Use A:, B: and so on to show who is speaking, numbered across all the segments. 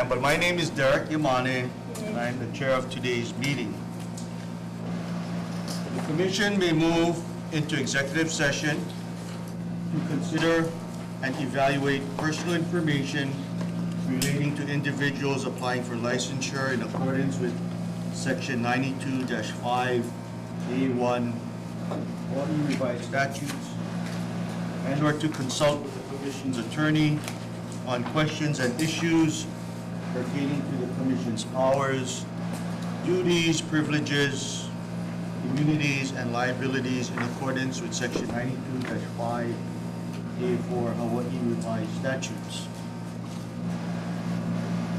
A: ma'am, but my name is Derek Yamane, and I'm the chair of today's meeting. The commission may move into executive session to consider and evaluate personal information relating to individuals applying for licensure in accordance with Section 92-5A1 or revised statutes, and/or to consult with the commission's attorney on questions and issues pertaining to the commission's powers, duties, privileges, immunities, and liabilities in accordance with Section 92-5A4 Hawaii revised statutes.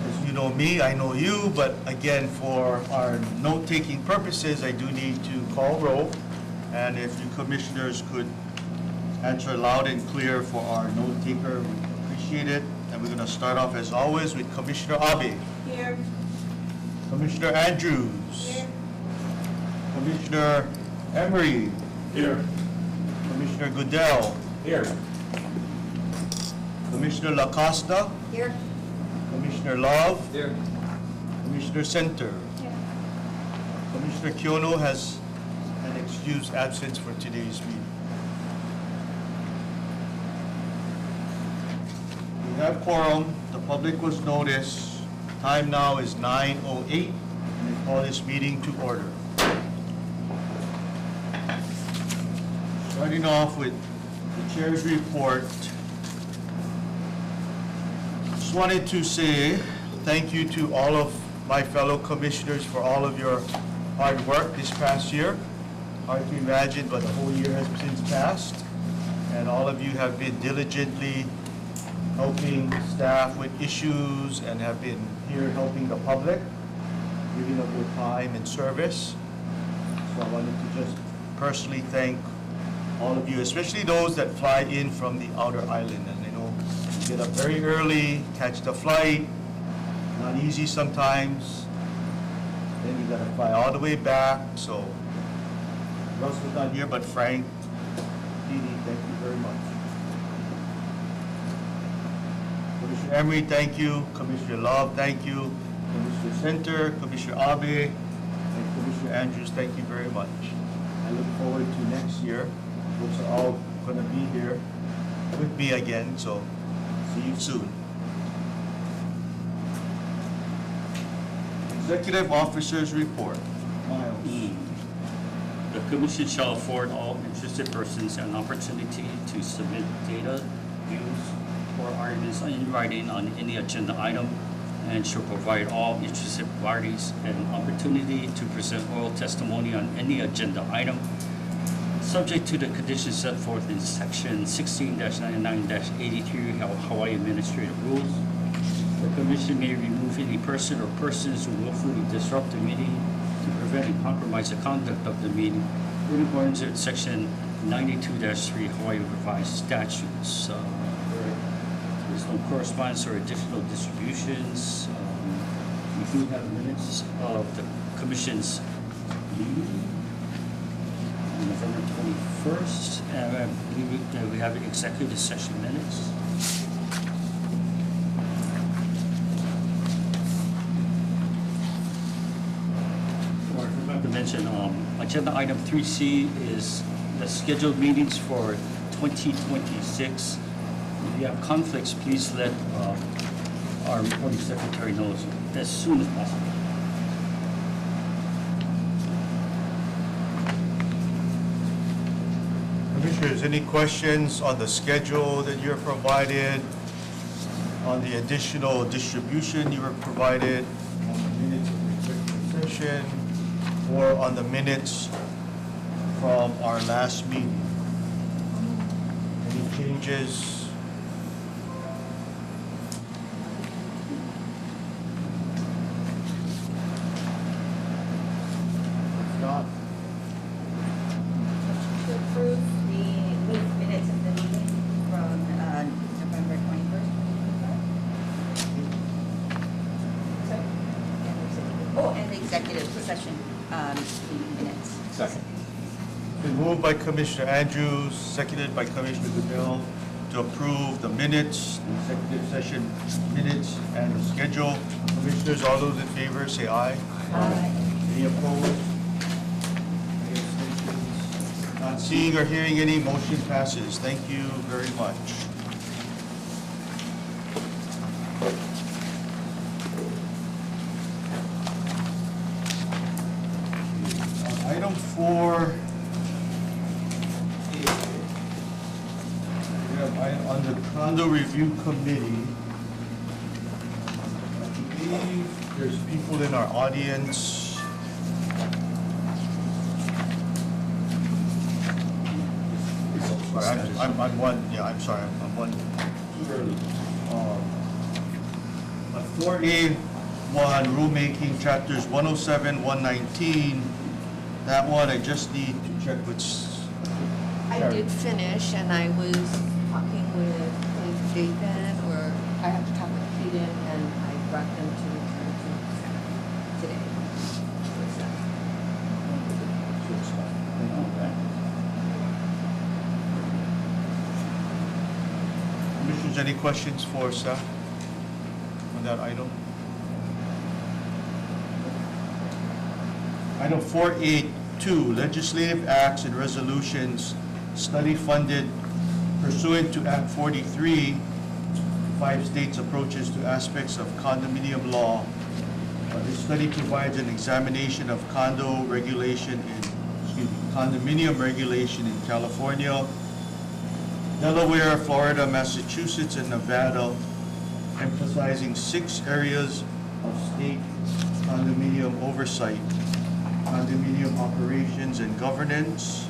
A: As you know me, I know you, but again, for our note-taking purposes, I do need to call roll. And if you commissioners could answer loud and clear for our note-taker, we appreciate it. And we're going to start off, as always, with Commissioner Abe.
B: Here.
A: Commissioner Andrews.
B: Here.
A: Commissioner Emery.
C: Here.
A: Commissioner Goodell.
C: Here.
A: Commissioner Lacosta.
B: Here.
A: Commissioner Love.
C: Here.
A: Commissioner Center.
B: Here.
A: Commissioner Kyono has an excused absence for today's meeting. We have quorum. The public was noticed. Time now is 9:08, and I call this meeting to order. Starting off with the chair's report. Just wanted to say thank you to all of my fellow commissioners for all of your hard work this past year. Hard to imagine, but the whole year has since passed, and all of you have been diligently helping staff with issues and have been here helping the public, giving up your time and service. So I wanted to just personally thank all of you, especially those that fly in from the outer island. And I know you get up very early, catch the flight, not easy sometimes. Then you gotta fly all the way back. So Russ was not here, but Frank, Dee Dee, thank you very much. Commissioner Emery, thank you. Commissioner Love, thank you. Commissioner Center, Commissioner Abe, and Commissioner Andrews, thank you very much. I look forward to next year. Folks are all going to be here with me again, so see you soon. Executive Officers Report. Miles.
C: The Commission shall afford all interested persons an opportunity to submit data, views, or arguments in writing on any agenda item, and shall provide all interested parties an opportunity to present oral testimony on any agenda item, subject to the conditions set forth in Section 16-99-83 Hawaii Administrative Rules. The Commission may remove any person or persons who willfully disrupt the meeting to prevent and compromise the conduct of the meeting in accordance with Section 92-3 Hawaii Revised Statutes. There's no correspondence or additional distributions. We do have minutes of the Commission's meeting on November 21st, and I believe that we have executive session minutes. Or I forgot to mention, agenda item 3C is the scheduled meetings for 2026. If you have conflicts, please let our reporting secretary know as soon as possible.
A: Commissioners, any questions on the schedule that you're provided, on the additional distribution you were provided, on the minutes of the executive session, or on the minutes from our last meeting? Any changes? If not,
B: To approve the minutes of the meeting from November 21st, 2025. Oh, and the executive session meeting minutes.
C: Second.
A: been moved by Commissioner Andrews, seconded by Commissioner Goodell, to approve the minutes, the executive session minutes, and the schedule. Commissioners, all those in favor, say aye.
B: Aye.
A: Any opposed? Any abstentions? Not seeing or hearing any, motion passes. Thank you very much. Item 4. On the condo review committee, I believe there's people in our audience. Sorry, I'm one, yeah, I'm sorry, I'm one too early. 4A1 rulemaking, chapters 107, 119. That one, I just need to check which.
D: I did finish, and I was talking with Dathan, or I have to talk with Keaton, and I brought them to return to today.
A: Commissioners, any questions for staff on that item? Item 482, legislative acts and resolutions, study funded pursuant to Act 43, 5 states' approaches to aspects of condominium law. This study provides an examination of condominium regulation in California, Delaware, Florida, Massachusetts, and Nevada, emphasizing 6 areas of state condominium oversight: condominium operations and governance,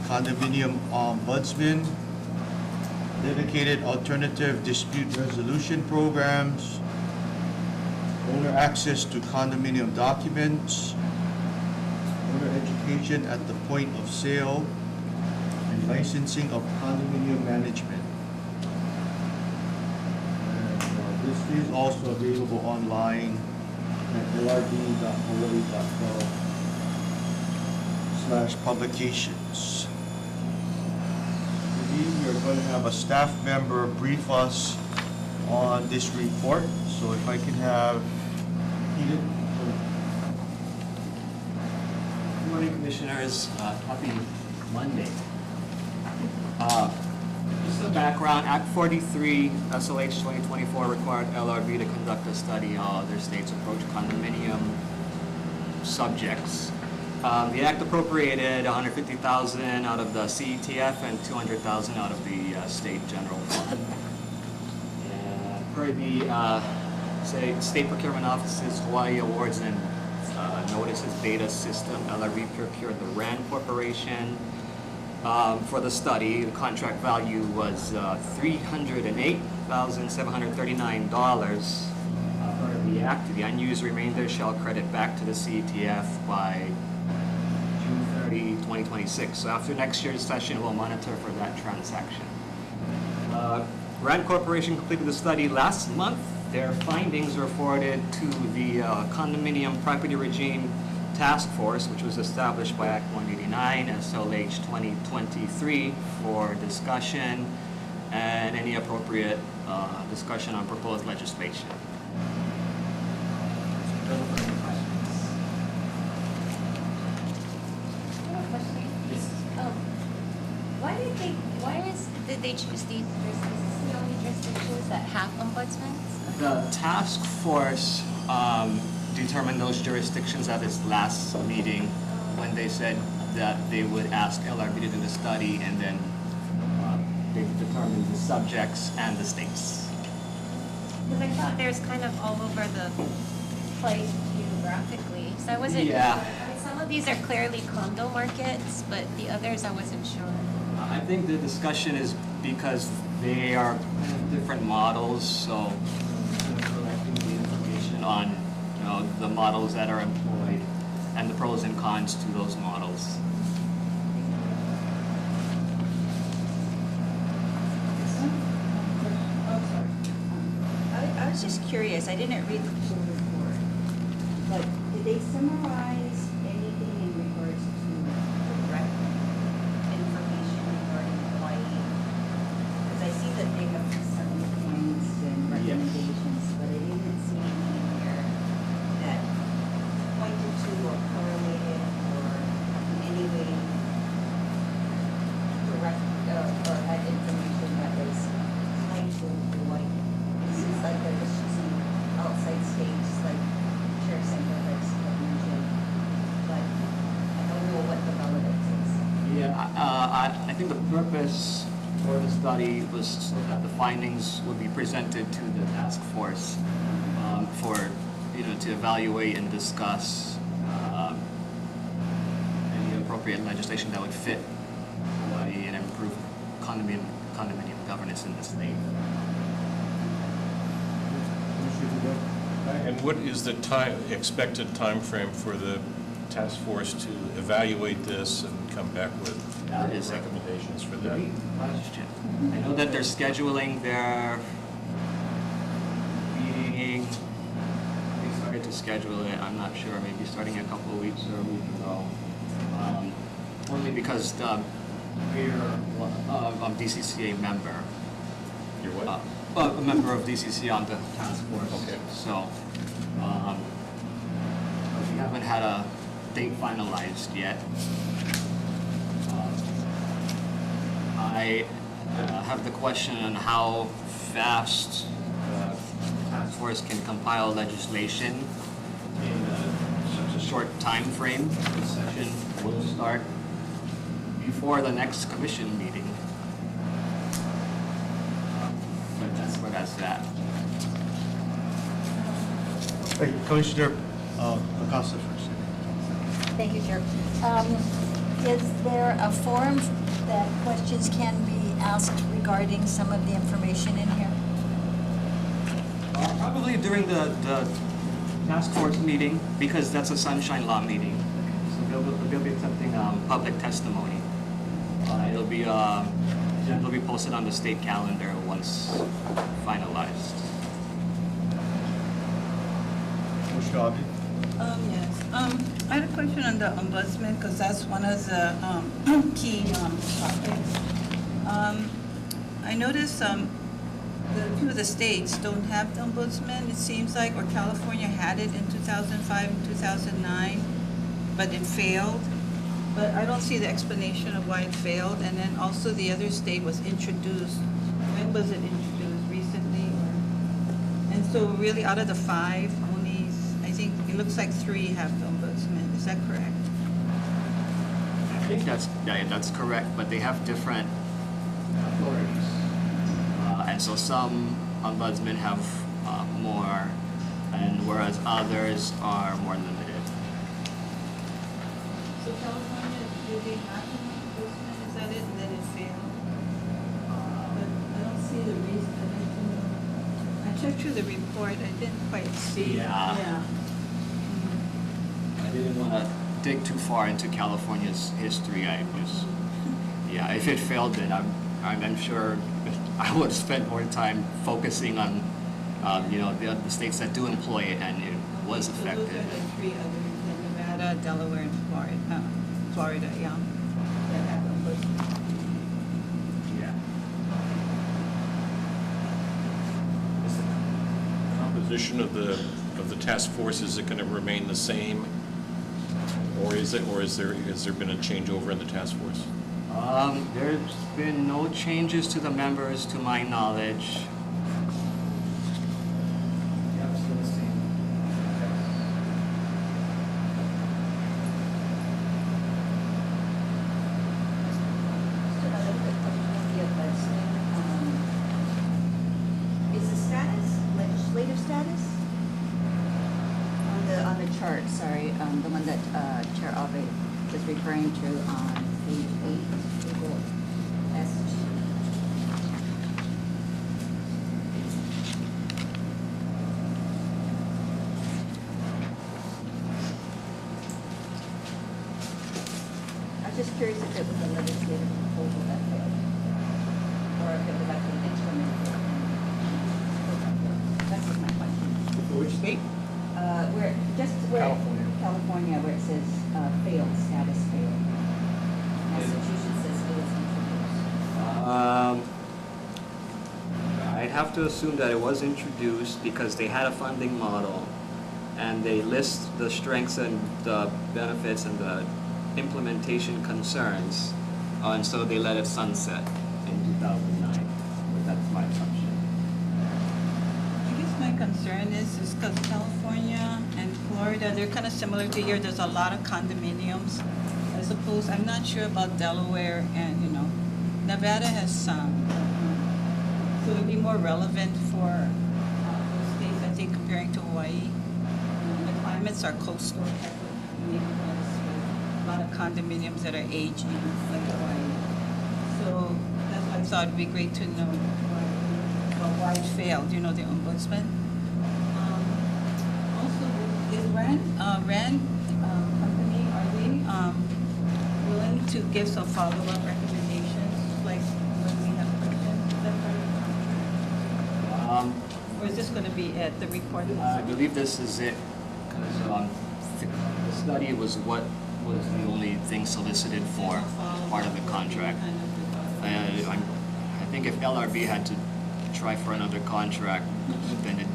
A: condominium ombudsman, dedicated alternative dispute resolution programs, owner access to condominium documents, owner education at the point of sale, and licensing of condominium management. And, this is also available online at lrd.hawaii.gov/publications. We are going to have a staff member brief us on this report. So if I can have Edith.
E: Good morning, Commissioners. Happy Monday. Just some background. Act 43, SLH 2024 required LRB to conduct a study on their state's approach to condominium subjects. The Act appropriated $150,000 out of the CETF and $200,000 out of the State General Fund. And per the State Procurement Office's Hawaii Awards and Notices Beta System, LRB procured the RAND Corporation for the study. The contract value was $308,739. Per the Act, the unused remainder shall credit back to the CETF by June 30, 2026. So after next year's session, we'll monitor for that transaction. RAND Corporation completed the study last month. Their findings were forwarded to the Condominium Property Regime Task Force, which was established by Act 189, SLH 2023, for discussion and any appropriate discussion on proposed legislation.
D: Did they choose these? Is this the only jurisdictions that have ombudsmen?
E: The task force determined those jurisdictions at its last meeting when they said that they would ask LRB to do the study, and then they determined the subjects and the states.
D: Because I thought there's kind of all over the place geographically. So I wasn't.
E: Yeah.
D: I mean, some of these are clearly condo markets, but the others I wasn't sure.
E: I think the discussion is because they are different models, so collecting the information on the models that are employed and the pros and cons to those models.
B: I was just curious, I didn't read the full report, but did they summarize anything in regards to direct information regarding Hawaii? Because I
E: I think the purpose for the study was so that the findings would be presented to the task force for, to evaluate and discuss any appropriate legislation that would fit Hawaii and improve condominium governance in the state.
F: And what is the expected time frame for the task force to evaluate this and come back with
E: That is a
F: recommendations for that?
E: Great question. I know that they're scheduling their meeting. They started to schedule it, I'm not sure, maybe starting a couple of weeks or a week ago. Only because we're a DCCA member.
F: You're what?
E: A member of DCCA on the task force.
F: Okay.
E: So, we haven't had a date finalized yet. I have the question on how fast the task force can compile legislation in such a short time frame. The session will start before the next commission meeting. But that's where that's at.
A: Hey, Commissioner Acosta first.
G: Thank you, Chair. Is there a forum that questions can be asked regarding some of the information in here?
E: Probably during the task force meeting, because that's a sunshine law meeting. So they'll be accepting public testimony. It'll be posted on the state calendar once finalized.
A: Commissioner Audi?
H: Yes. I had a question on the ombudsman, because that's one of the key topics. I noticed two of the states don't have the ombudsman, it seems like, or California had it in 2005 and 2009, but it failed. But I don't see the explanation of why it failed. And then also the other state was introduced. When was it introduced? Recently? And so really out of the 5, only, I think, it looks like 3 have the ombudsman. Is that correct?
E: I think that's correct, but they have different authorities. And so some ombudsmen have more, and whereas others are more limited.
H: So California, do they have an ombudsman? Is that it? And then it failed? But I don't see the reason. I checked through the report. I didn't quite see.
E: Yeah.
H: Yeah.
E: I didn't want to dig too far into California's history. If it failed, then I'm sure I would spend more time focusing on, the states that do employ it and it was
H: So
E: effective.
H: those are the 3 others: Nevada, Delaware, and Florida, yeah, that have ombudsman.
E: Yeah.
F: Composition of the task force, is it going to remain the same? Or has there been a changeover in the task force?
E: There's been no changes to the members, to my knowledge. Yeah, still the same.
B: Just another quick question on the ombudsman. Is the status, legislative status? On the chart, sorry, the one that Chair Abe is referring to on page 8, table S2. I was just curious if it was a legislative proposal that failed, or if it was actually implemented. That's just my question.
E: Which state?
B: California, where it says failed, status failed. Massachusetts says it was introduced.
E: I'd have to assume that it was introduced because they had a funding model and they list the strengths and the benefits and the implementation concerns, and so they let it sunset in 2009. But that's my assumption.
H: I guess my concern is because California and Florida, they're kind of similar to here. There's a lot of condominiums. I suppose, I'm not sure about Delaware and, Nevada has some. So it would be more relevant for those states, I think, comparing to Hawaii. The climates are coastal type of neighborhoods with a lot of condominiums that are aging, like Hawaii. So that's why I thought it'd be great to know why it failed, the ombudsman. Also, is RAND company, are they willing to give some follow-up recommendations, like when we have questions? Is that part of the contract? Or is this going to be it, the report?
E: I believe this is it, because the study was what was the only thing solicited for part of the contract. I think if LRB had to try for another contract, then it,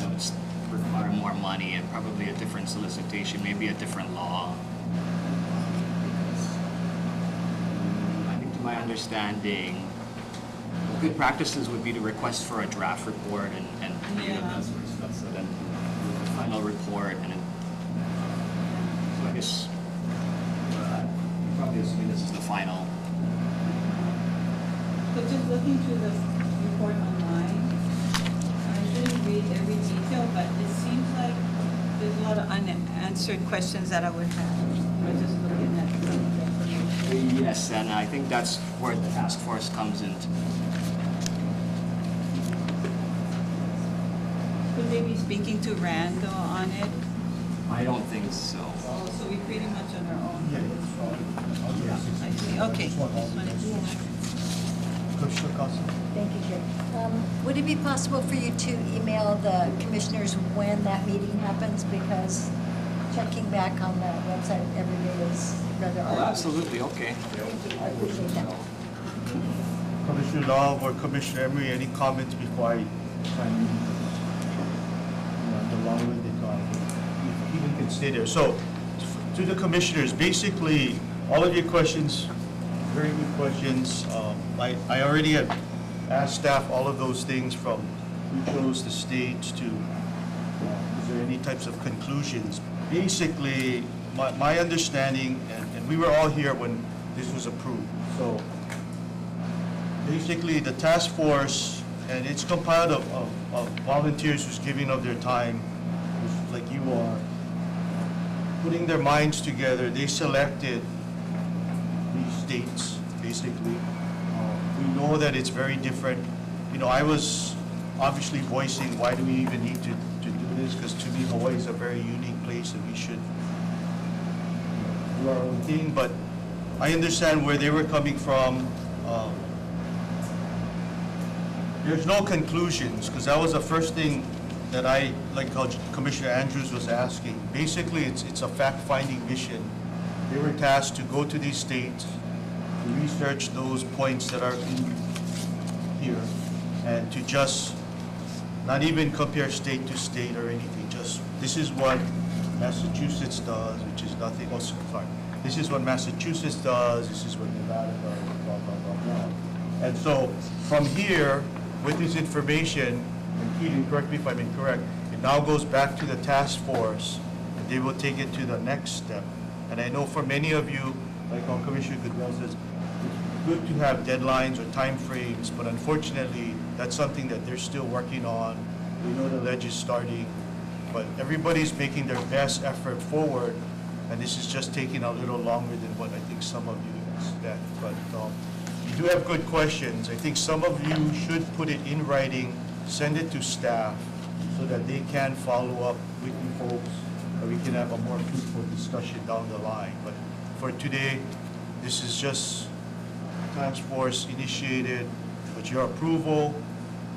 E: that would require more money and probably a different solicitation, maybe a different law. I think to my understanding, good practices would be to request for a draft report and that sort of stuff, so then the final report and then, so I guess probably assuming this is the final.
H: But just looking through the report online, I didn't read every detail, but it seems like there's a lot of unanswered questions that I would have. We're just looking at some of the information.
E: Yes, and I think that's where the task force comes into.
H: Could they be speaking to Rand though on it?
E: I don't think so.
H: Oh, so we pretty much on our own.
A: Yeah.
H: I see, okay. Just wanted to-
A: Commissioner Costa?
G: Thank you, Chair. Would it be possible for you to email the commissioners when that meeting happens? Because checking back on the website every day is rather
E: Oh,
G: arduous.
E: absolutely, okay.
G: I appreciate that.
A: Commissioner Lau or Commissioner Emery, any comments before I sign the long-winded talk? You even can stay there. So, to the commissioners, basically, all of your questions, very good questions. I already had asked staff all of those things from who chose the states to, is there any types of conclusions? Basically, my understanding, and we were all here when this was approved, so basically the task force, and it's compiled of volunteers who's giving of their time, who's like you are, putting their minds together. They selected these states, basically. We know that it's very different. I was obviously voicing why do we even need to do this, because to me Hawaii is a very unique place and we should do our own thing, but I understand where they were coming from. There's no conclusions, because that was the first thing that I, like how Commissioner Andrews was asking. Basically, it's a fact-finding mission. They were tasked to go to these states, to research those points that are in here, and to just not even compare state to state or anything, just this is what Massachusetts does, which is nothing, oh, sorry. This is what Massachusetts does, this is what Nevada does, blah, blah, blah, blah. And so, from here, with this information, and Keaton, correct me if I'm incorrect, it now goes back to the task force, and they will take it to the next step. And I know for many of you, like how Commissioner Goodell says, it's good to have deadlines or time frames, but unfortunately, that's something that they're still working on. We know the ledge is starting, but everybody's making their best effort forward, and this is just taking a little longer than what I think some of you expect. But you do have good questions. I think some of you should put it in writing, send it to staff, so that they can follow up with you folks, and we can have a more fruitful discussion down the line. But for today, this is just task force initiated with your approval.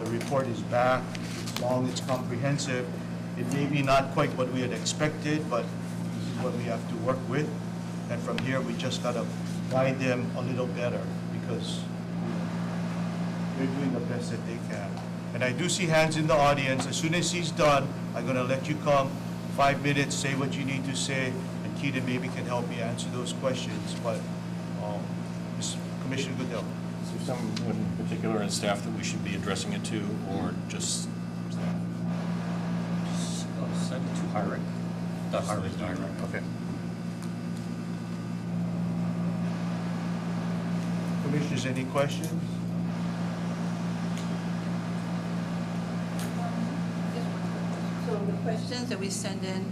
A: The report is back. It's long, it's comprehensive. It may be not quite what we had expected, but this is what we have to work with. And from here, we just gotta guide them a little better, because they're doing the best that they can. And I do see hands in the audience. As soon as he's done, I'm gonna let you come, 5 minutes, say what you need to say, and Keaton maybe can help me answer those questions. But, Commissioner Goodell.
F: Is there someone in particular in staff that we should be addressing it to, or just staff?
C: Send it to hiring. The hiring director.
F: Okay.
A: Commissioners, any questions?
H: So the questions that we send in,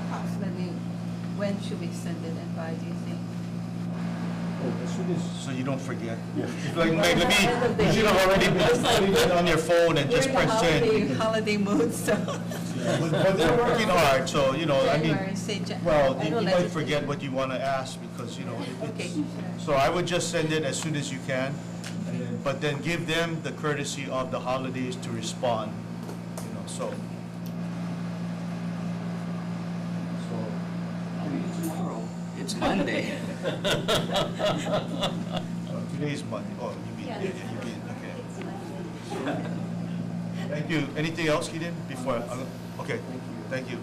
H: approximately, when should we send it in by, do you think?
A: So you don't forget.
C: Yeah.
A: Like, let me, you should have already been on your phone and just press send.
H: Holiday mood, so.
A: But they're working hard, so, you know, I mean,
H: January, say
A: well,
H: I
A: you
H: know
A: might
H: legislation.
A: forget what you want to ask because, you know,
H: Okay.
A: it's, so I would just send it as soon as you can, but then give them the courtesy of the holidays to respond, you know, so.
E: Tomorrow, it's Monday.
A: Today's Monday, oh, you mean, you mean, okay. Thank you. Anything else, Keaton, before, okay, thank you.
D: Thank you.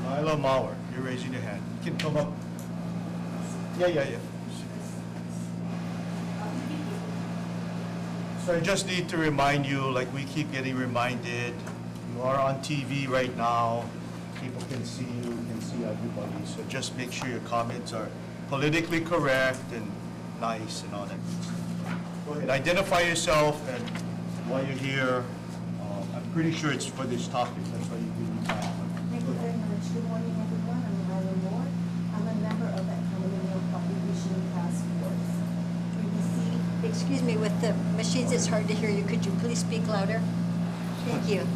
A: Lila Mauer, you're raising your hand. You can come up. Yeah. So I just need to remind you, like we keep getting reminded, you are on TV right now. People can see you, can see everybody. So just make sure your comments are politically correct and nice and all that. Go ahead, identify yourself and why you're here. I'm pretty sure it's for this topic, that's why you give me time.
I: Thank you very much. Good morning, everyone. I'm Myla Moore. I'm a member of that Condominium Population Task Force. We received,
G: Excuse me, with the machines, it's hard to hear you. Could you please speak louder? Thank you.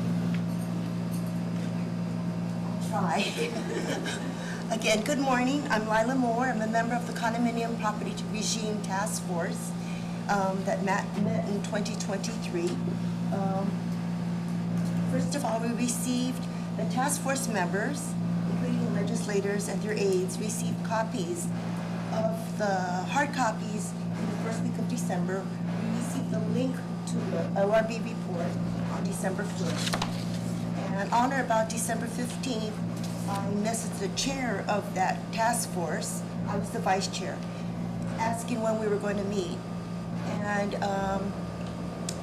I: I'll try. Again, good morning. I'm Lila Moore. I'm a member of the Condominium Property Regime Task Force that met in 2023. First of all, we received, the task force members, including legislators and their aides, received copies of the hard copies in the first week of December. We received the link to the ORB report on December 1st. And on or about December 15th, I messaged the chair of that task force, I was the vice chair, asking when we were going to meet. And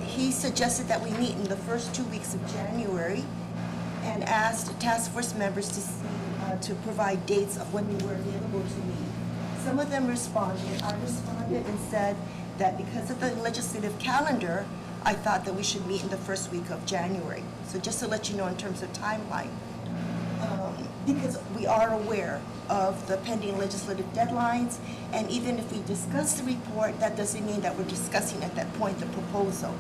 I: he suggested that we meet in the first 2 weeks of January and asked task force members to see, to provide dates of when we were available to meet. Some of them responded. I responded and said that because of the legislative calendar, I thought that we should meet in the first week of January. So just to let you know in terms of timeline, because we are aware of the pending legislative deadlines, and even if we discuss the report, that doesn't mean that we're discussing at that point the proposal.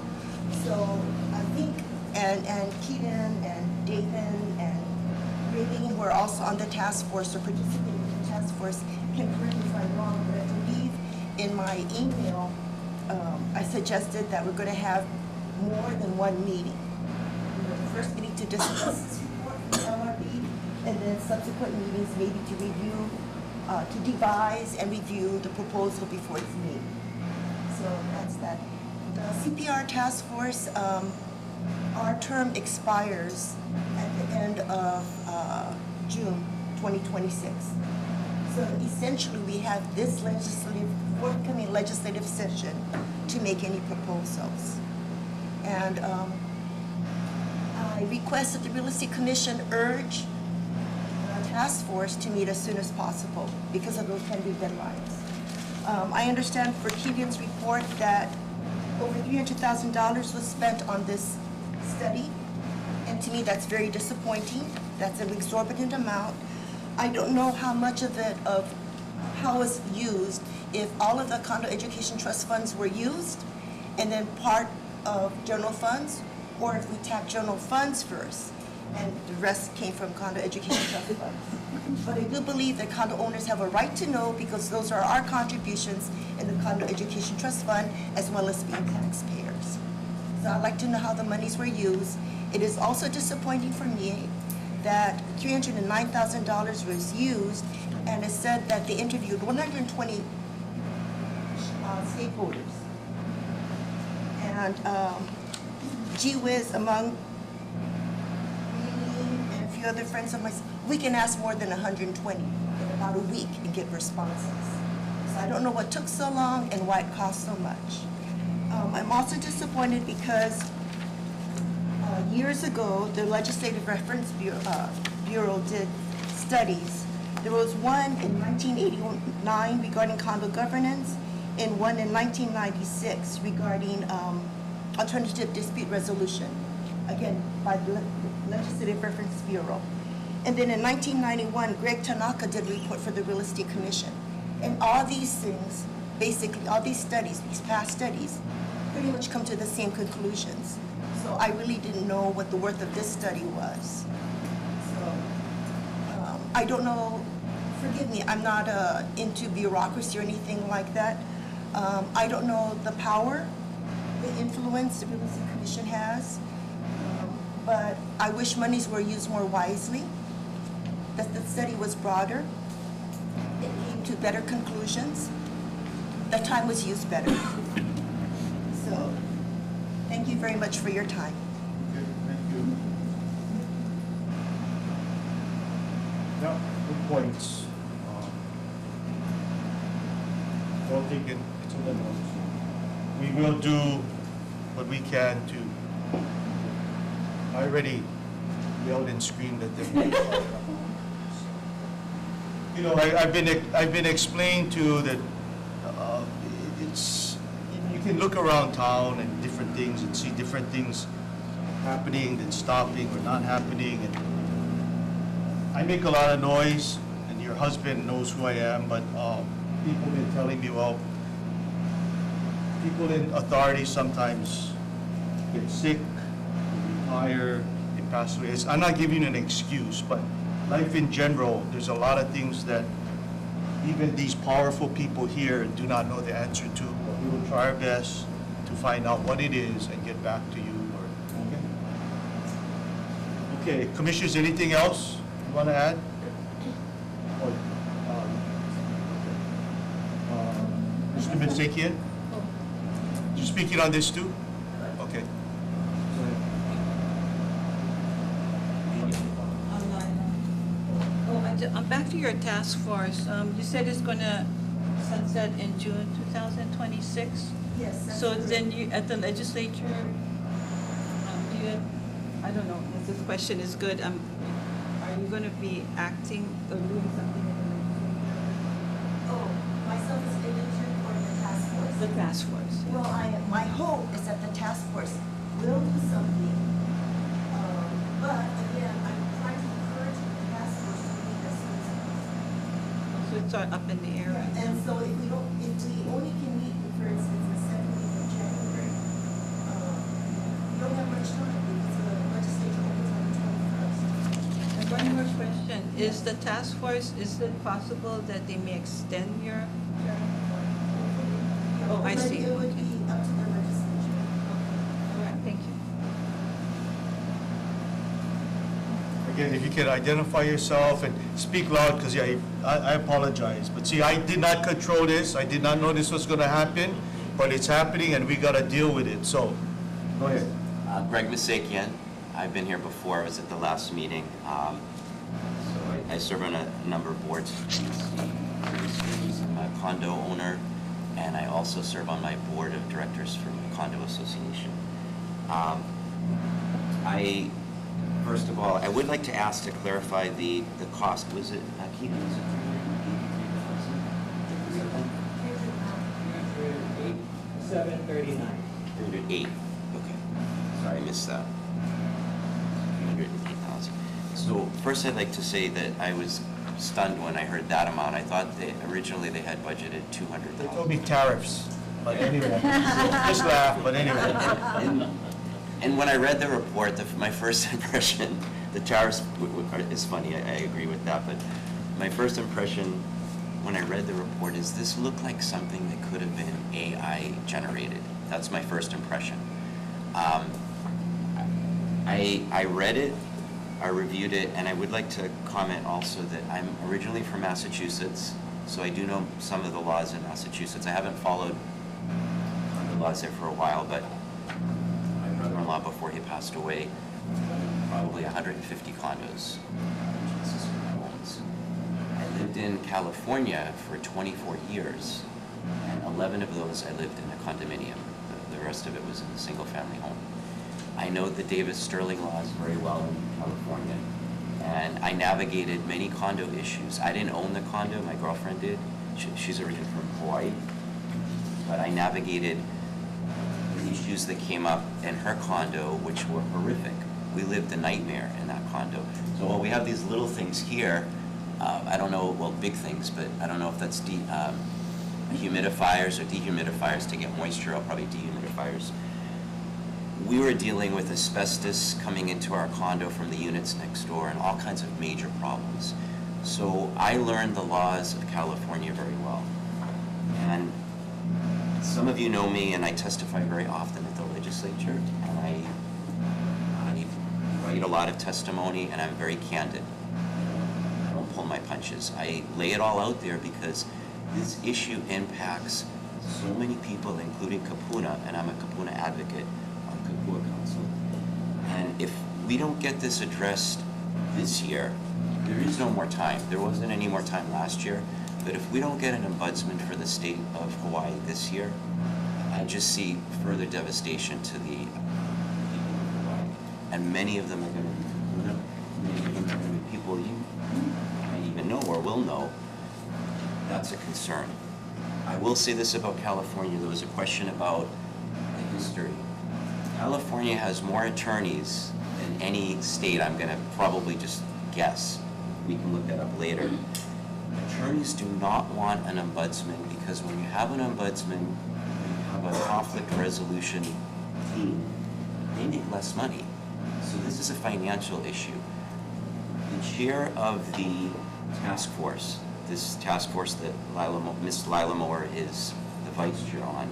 I: So I think, and Keaton and Dathan and Raylene, who are also on the task force or participating in the task force, can correct me if I'm wrong, but I believe in my email, I suggested that we're going to have more than one meeting. The first meeting to discuss this report from LRB, and then subsequent meetings maybe to review, to devise and review the proposal before it's made. So that's that. The CPR task force, our term expires at the end of June 2026. So essentially, we have this forthcoming legislative session to make any proposals. And I request that the Real Estate Commission urge the task force to meet as soon as possible because of those pending deadlines. I understand for Keegan's report that over $300,000 was spent on this study, and to me that's very disappointing. That's an exorbitant amount. I don't know how much of it, of how it's used, if all of the condo education trust funds were used and then part of general funds, or if we tapped general funds first and the rest came from condo education trust funds. But I do believe that condo owners have a right to know because those are our contributions in the condo education trust fund as well as being taxpayers. So I'd like to know how the monies were used. It is also disappointing for me that $309,000 was used, and it said that they interviewed 120 stakeholders. And gee whiz, among me and a few other friends of mine, we can ask more than 120 in about a week and get responses. So I don't know what took so long and why it cost so much. I'm also disappointed because Years ago, the Legislative Reference Bureau did studies. There was one in 1989 regarding condo governance, and one in 1996 regarding alternative dispute resolution, again, by the Legislative Reference Bureau. And then in 1991, Greg Tanaka did a report for the Real Estate Commission. And all these things, basically, all these studies, these past studies, pretty much come to the same conclusions. So I really didn't know what the worth of this study was. So I don't know, forgive me, I'm not into bureaucracy or anything like that. I don't know the power, the influence the Real Estate Commission has, but I wish monies were used more wisely, that the study was broader, it came to better conclusions, the time was used better. So, thank you very much for your time.
A: Okay, thank you. Yeah, good points. Well taken into the notes. We will do what we can to, I already yelled and screamed at them. You know, I've been explained to that it's, you can look around town and different things and see different things happening and stopping or not happening. And I make a lot of noise, and your husband knows who I am, but people have been telling me, well, people in authority sometimes get sick, retire, they pass away. I'm not giving you an excuse, but life in general, there's a lot of things that even these powerful people here do not know the answer to. But we will try our best to find out what it is and get back to you. Okay, Commissioners, anything else you want to add? Or, Mr. Minsakian? You speaking on this too? Okay.
H: I'm back to your task force. You said it's going to sunset in June 2026?
I: Yes. that's
H: So
I: correct.
H: then you, at the legislature, do you have, I don't know, if this question is good, are you going to be acting or doing something in the legislature?
I: Oh, myself as an intern for the task force.
H: The task force. Yeah.
I: Well, my hope is that the task force will do something, but again, I'm trying to encourage the task force to meet as soon as possible.
H: So it's all up in the air.
I: And so if we only can meet, for instance, the second week of January, we don't have much time because the legislature opens on the 21st.
H: And one more question, is the task force, is it possible that they may extend your term? Oh, I see.
I: But it would
H: Okay.
I: be up to the legislature.
H: All right, thank you.
A: Again, if you can identify yourself and speak loud, because yeah, I apologize. But see, I did not control this. I did not know this was going to happen, but it's happening and we got to deal with it. So, go ahead.
J: Greg Misakian. I've been here before. I was at the last meeting. I serve on a number of boards. I'm a condo owner, and I also serve on my board of directors for my condo association. First of all, I would like to ask to clarify the cost. Was it, Keaton, was it $383,000? $308. Okay. Sorry, I missed that. $308,000. So first I'd like to say that I was stunned when I heard that amount. I thought originally they had budgeted $200,000.
A: They told me tariffs, but anyway, just laugh, but anyway.
J: And when I read the report, my first impression, the tariffs is funny, I agree with that, but my first impression when I read the report is this looked like something that could have been AI generated. That's my first impression. I read it, I reviewed it, and I would like to comment also that I'm originally from Massachusetts, so I do know some of the laws in Massachusetts. I haven't followed the laws there for a while, but my brother-in-law, before he passed away, probably 150 condos, homes. I lived in California for 24 years, and 11 of those I lived in a condominium. The rest of it was in a single-family home. I know the Davis Sterling laws very well in California, and I navigated many condo issues. I didn't own the condo, my girlfriend did. She's originally from Hawaii, but I navigated the issues that came up in her condo, which were horrific. We lived a nightmare in that condo. So while we have these little things here, I don't know, well, big things, but I don't know if that's humidifiers or dehumidifiers to get moisture out, probably dehumidifiers. We were dealing with asbestos coming into our condo from the units next door and all kinds of major problems. So I learned the laws of California very well. And some of you know me, and I testify very often at the legislature, and I write a lot of testimony, and I'm very candid. I don't pull my punches. I lay it all out there because this issue impacts so many people, including Kapuna, and I'm a Kapuna advocate on Kapua Council. And if we don't get this addressed this year, there is no more time. There wasn't any more time last year, but if we don't get an ombudsman for the state of Hawaii this year, I just see further devastation to the people of Hawaii. And many of them are going to be Kapuna, many of them are going to be people you might even know or will know. That's a concern. I will say this about California. There was a question about the history. California has more attorneys than any state. I'm going to probably just guess. We can look that up later. Attorneys do not want an ombudsman because when you have an ombudsman, you have a conflict resolution team. They need less money. So this is a financial issue. The chair of the task force, this task force that Ms. Lila Moore is the vice chair on,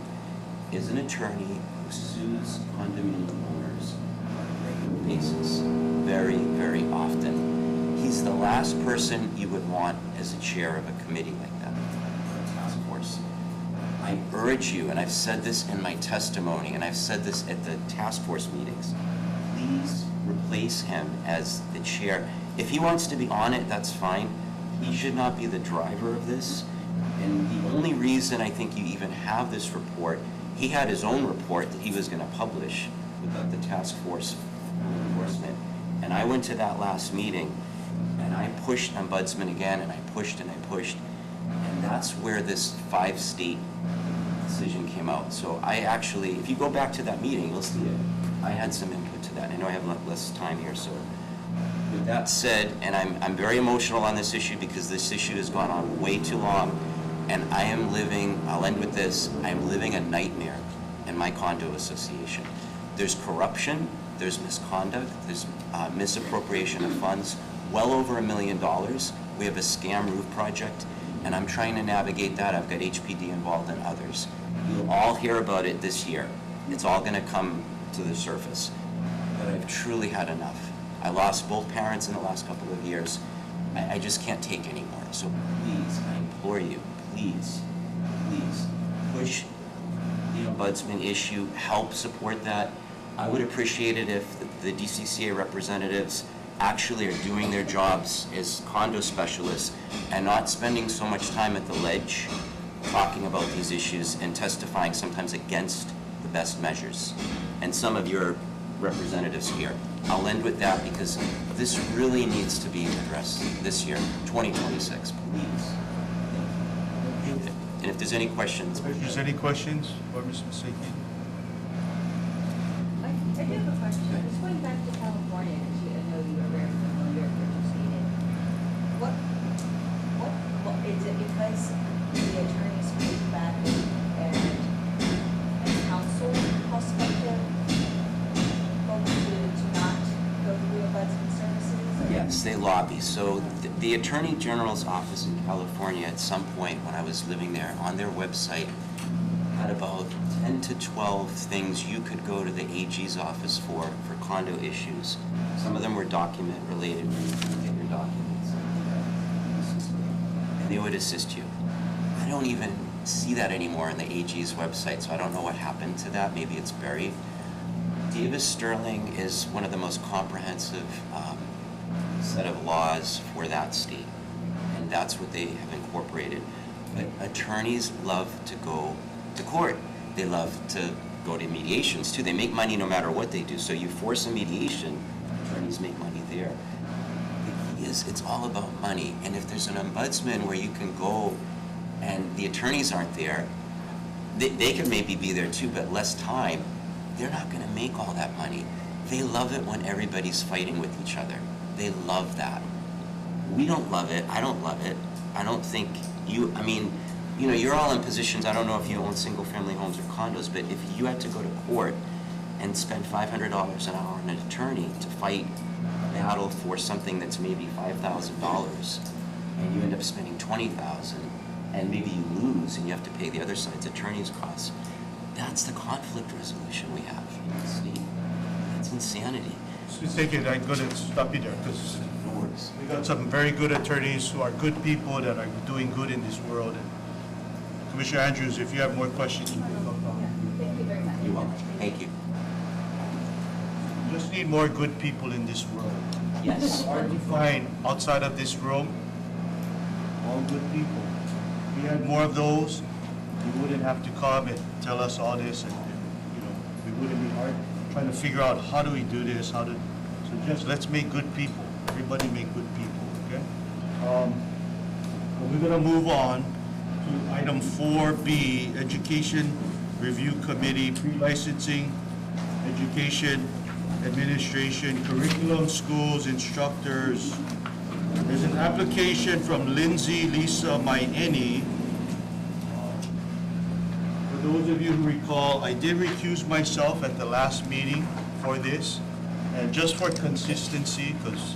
J: is an attorney who sues condominium owners on a regular basis, very, very often. He's the last person you would want as a chair of a committee like that, or a task force. I urge you, and I've said this in my testimony, and I've said this at the task force meetings, please replace him as the chair. If he wants to be on it, that's fine. He should not be the driver of this. And the only reason I think you even have this report, he had his own report that he was going to publish without the task force enforcement. And I went to that last meeting, and I pushed ombudsman again, and I pushed and I pushed. And that's where this 5-state decision came out. So I actually, if you go back to that meeting, you'll see it. I had some input to that. I know I have less time here, so. With that said, and I'm very emotional on this issue because this issue has gone on way too long, and I am living, I'll end with this, I'm living a nightmare in my condo association. There's corruption, there's misconduct, there's misappropriation of funds, well over $1 million. We have a scam roof project, and I'm trying to navigate that. I've got HPD involved and others. You'll all hear about it this year. It's all going to come to the surface. But I've truly had enough. I lost both parents in the last couple of years. I just can't take anymore. So please, I implore you, please, please push the ombudsman issue, help support that. I would appreciate it if the DCCA representatives actually are doing their jobs as condo specialists and not spending so much time at the ledge talking about these issues and testifying sometimes against the best measures. And some of your representatives here. I'll end with that because this really needs to be addressed this year, 2026, please. And if there's any questions.
A: If there's any questions for Ms. Masaki?
B: I do have a question. Just going back to California, because I know you are very familiar with what you stated. What, is it because the attorneys push back and counsel prospective folks to not go through ombudsman services?
J: Yes, they lobby. So the Attorney General's office in California at some point when I was living there, on their website, had about 10 to 12 things you could go to the AG's office for condo issues. Some of them were document related, where you can get your documents. And they would assist you. I don't even see that anymore on the AG's website, so I don't know what happened to that. Maybe it's buried. Davis Sterling is one of the most comprehensive set of laws for that state, and that's what they have incorporated. But attorneys love to go to court. They love to go to mediations too. They make money no matter what they do. So you force a mediation, attorneys make money there. The key is it's all about money. And if there's an ombudsman where you can go and the attorneys aren't there, they could maybe be there too, but less time. They're not going to make all that money. They love it when everybody's fighting with each other. They love that. We don't love it. I don't love it. I don't think you, I mean, you know, you're all in positions, I don't know if you own single-family homes or condos, but if you had to go to court and spend $500 an hour on an attorney to fight a battle for something that's maybe $5,000, and you end up spending $20,000, and maybe you lose and you have to pay the other side's attorney's costs, that's the conflict resolution we have in the state. That's insanity.
A: Mr. Second, I'm going to stop you there because
J: No worries.
A: we got some very good attorneys who are good people that are doing good in this world. And Commissioner Andrews, if you have more questions, you can come down.
B: Thank you very much.
J: You're welcome. Thank you.
A: We just need more good people in this world.
J: Yes.
A: It's hard to find outside of this room all good people. If we had more of those, you wouldn't have to come and tell us all this, and you know, we wouldn't be hard trying to figure out how do we do this, so just let's make good people. Everybody make good people, okay? But we're gonna move on to item 4B, Education Review Committee, Pre-Licensing, Education Administration, Curriculum, Schools, Instructors. There's an application from Lindsay Lisa Maineni. For those of you who recall, I did recuse myself at the last meeting for this, and just for consistency, because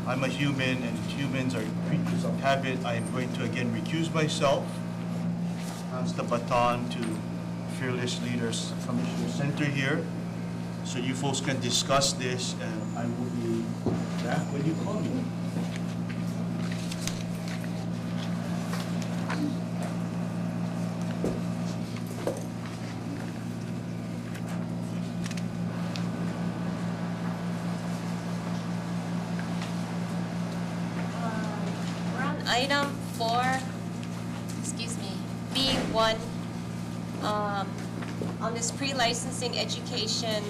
A: I'm a human and humans are creatures of habit, I am going to again recuse myself. Pass the baton to Fearless Leaders Commissioner Center here, so you folks can discuss this, and I will be back when you call me.
K: We're on item 4, excuse me, B1, on this pre-licensing education,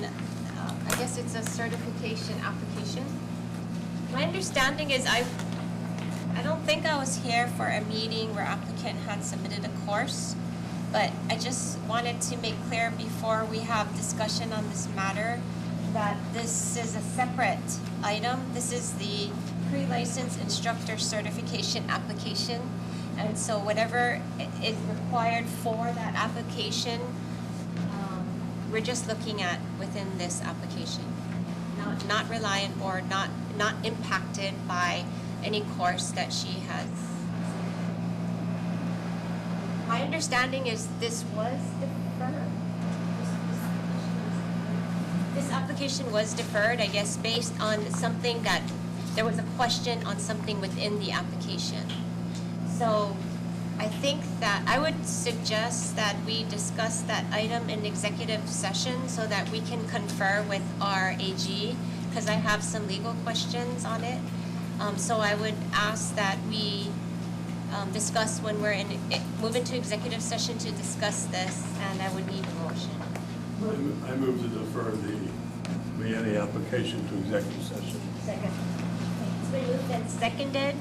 K: I guess it's a certification application. My understanding is I don't think I was here for a meeting where applicant had submitted a course, but I just wanted to make clear before we have discussion on this matter that this is a separate item. This is the pre-licensed instructor certification application. And so whatever is required for that application, we're just looking at within this application. Not reliant or not impacted by any course that she has. My understanding is this was deferred. This application was deferred, I guess, based on something that, there was a question on something within the application. So I think that I would suggest that we discuss that item in executive session so that we can confer with our AG, because I have some legal questions on it. So I would ask that we discuss when we're move into executive session to discuss this, and I would need a motion.
L: I move to defer the Miami application to executive session.
K: Second. It's been moved and seconded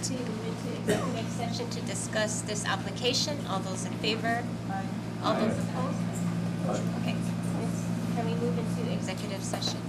K: to move into executive session to discuss this application. All those in favor?
H: Aye.
K: All those opposed? Okay. Can we move into executive session?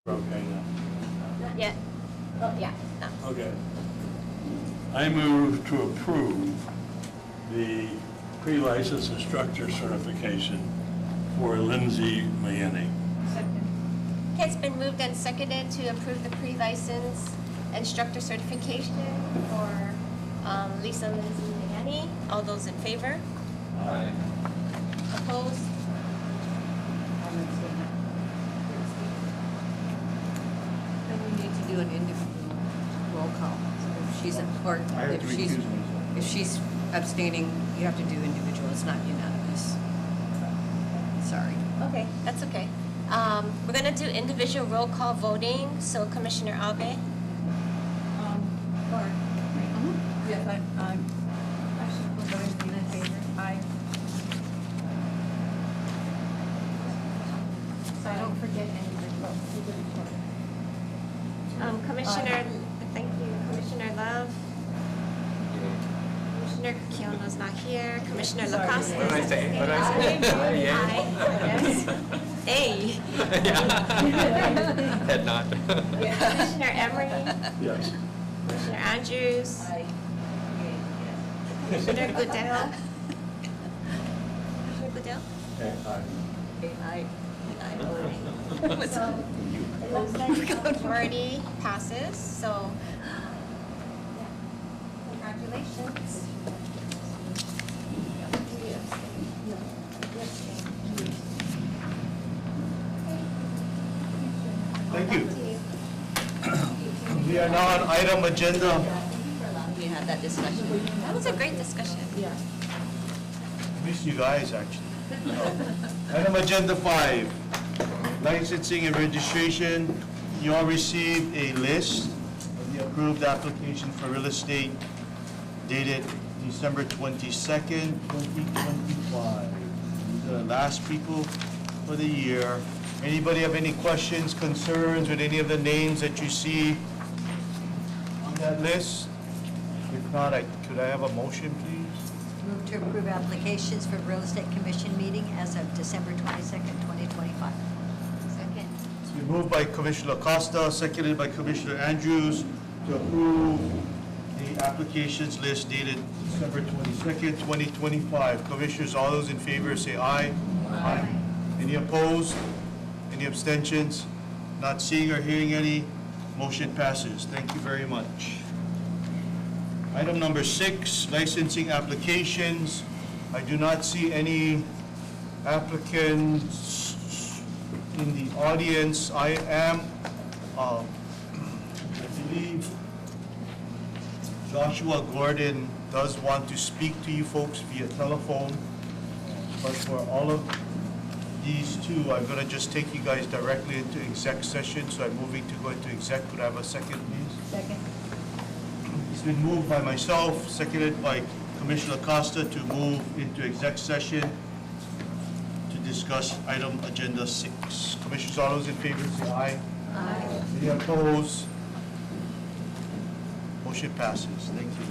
L: Okay, now.
K: Not yet. Oh, yeah, no.
L: Okay. I move to approve the pre-licensed instructor certification for Lindsay Mayenne.
K: Okay, it's been moved and seconded to approve the pre-license instructor certification for Lisa Lindsay Mayani. All those in favor?
L: Aye.
K: Opposed?
D: And we need to do an individual roll call. So if she's, or
A: I have
D: if
A: to
D: she's,
A: recuse myself.
D: if she's abstaining, you have to do individual, it's not unanimous. Sorry.
K: Okay, that's okay. We're gonna do individual roll call voting, so Commissioner Abe?
D: Yes, I'm actually in favor. Aye.
K: So I don't forget anybody. Commissioner, thank you, Commissioner Love. Commissioner Kiono's not here, Commissioner Lacoste.
E: What did I say? What did I say?
K: Aye, yes. Hey.
E: Head nod.
K: Commissioner Emery,
L: Yes.
K: Commissioner Andrews. Commissioner Goodell. Commissioner Goodell?
L: Aye.
K: So, it looks like the majority passes, so, yeah. Congratulations.
A: Thank you. We are now on item agenda.
D: We had that discussion.
K: That was a great discussion.
A: Miss you guys, actually. Item agenda 5, licensing and registration. You all received a list of the approved application for real estate dated December 22nd, 2025. These are the last people for the year. Anybody have any questions, concerns with any of the names that you see on that list? If not, could I have a motion, please?
G: Move to approve applications for Real Estate Commission meeting as of December 22nd, 2025.
K: Second.
A: It's been moved by Commissioner Acosta, seconded by Commissioner Andrews to approve the applications list dated December 22nd, 2025. Commissioners, all those in favor say aye. Aye. Any opposed? Any abstentions? Not seeing or hearing any, motion passes. Thank you very much. Item number 6, licensing applications. I do not see any applicants in the audience. I believe Joshua Gordon does want to speak to you folks via telephone. But for all of these two, I'm gonna just take you guys directly into exec session, so I'm moving to go into exec. Could I have a second, please?
G: Second.
A: It's been moved by myself, seconded by Commissioner Acosta to move into exec session to discuss item agenda 6. Commissioners, all those in favor say aye.
G: Aye.
A: Any opposed? Motion passes. Thank you.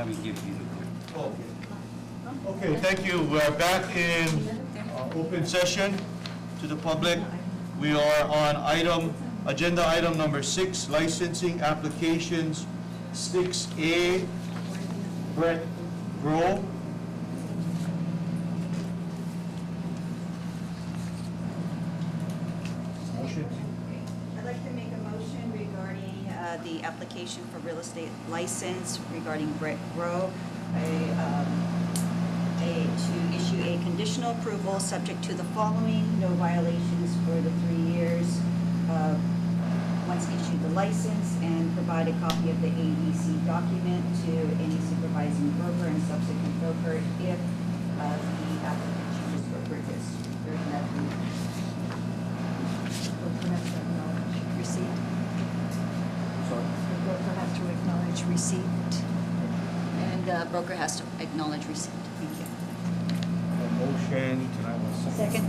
C: haven't given you the code.
A: Okay, thank you. We're back in open session to the public. We are on agenda item number 6, licensing applications, 6A, Brett Grow. Motion.
B: I'd like to make a motion regarding the application for real estate license regarding Brett Grove, to issue a conditional approval subject to the following: no violations for the 3 years once issued the license, and provide a copy of the ABC document to any supervising broker and subsequent broker if the applicant chooses to purchase. During that
G: Broker has to acknowledge receipt.
C: Sorry?
G: The broker has to acknowledge receipt.
B: And broker has to acknowledge receipt. Thank you.
A: A motion, can I have a second?
G: Second.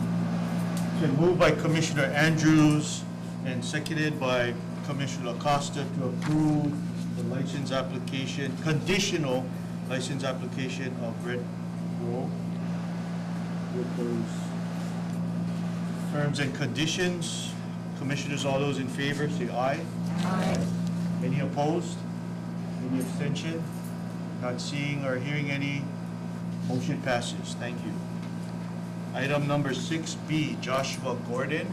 A: It's been moved by Commissioner Andrews and seconded by Commissioner Acosta to approve the license application, conditional license application of Brett Grow with those terms and conditions. Commissioners, all those in favor, say aye.
G: Aye.
A: Any opposed? Any abstention? Not seeing or hearing any, motion passes. Thank you. Item number 6B, Joshua Gordon.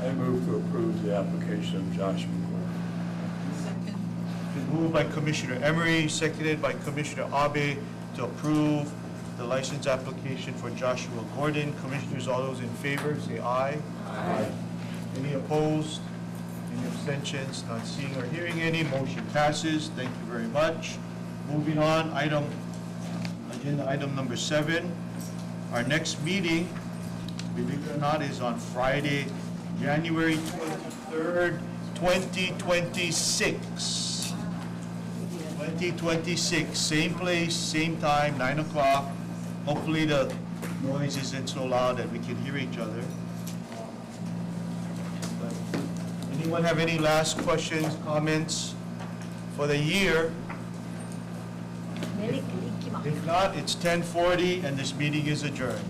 L: I move to approve the application of Joshua Gordon.
H: Second.
A: Been moved by Commissioner Emery, seconded by Commissioner Abe to approve the license application for Joshua Gordon. Commissioners, all those in favor, say aye. Aye. Any opposed? Any abstentions? Not seeing or hearing any, motion passes. Thank you very much. Moving on, agenda item number 7. Our next meeting, believe it or not, is on Friday, January 23rd, 2026. 2026, same place, same time, 9 o'clock. Hopefully the noise isn't so loud that we can hear each other. But anyone have any last questions, comments for the year? If not, it's 10:40 and this meeting is adjourned.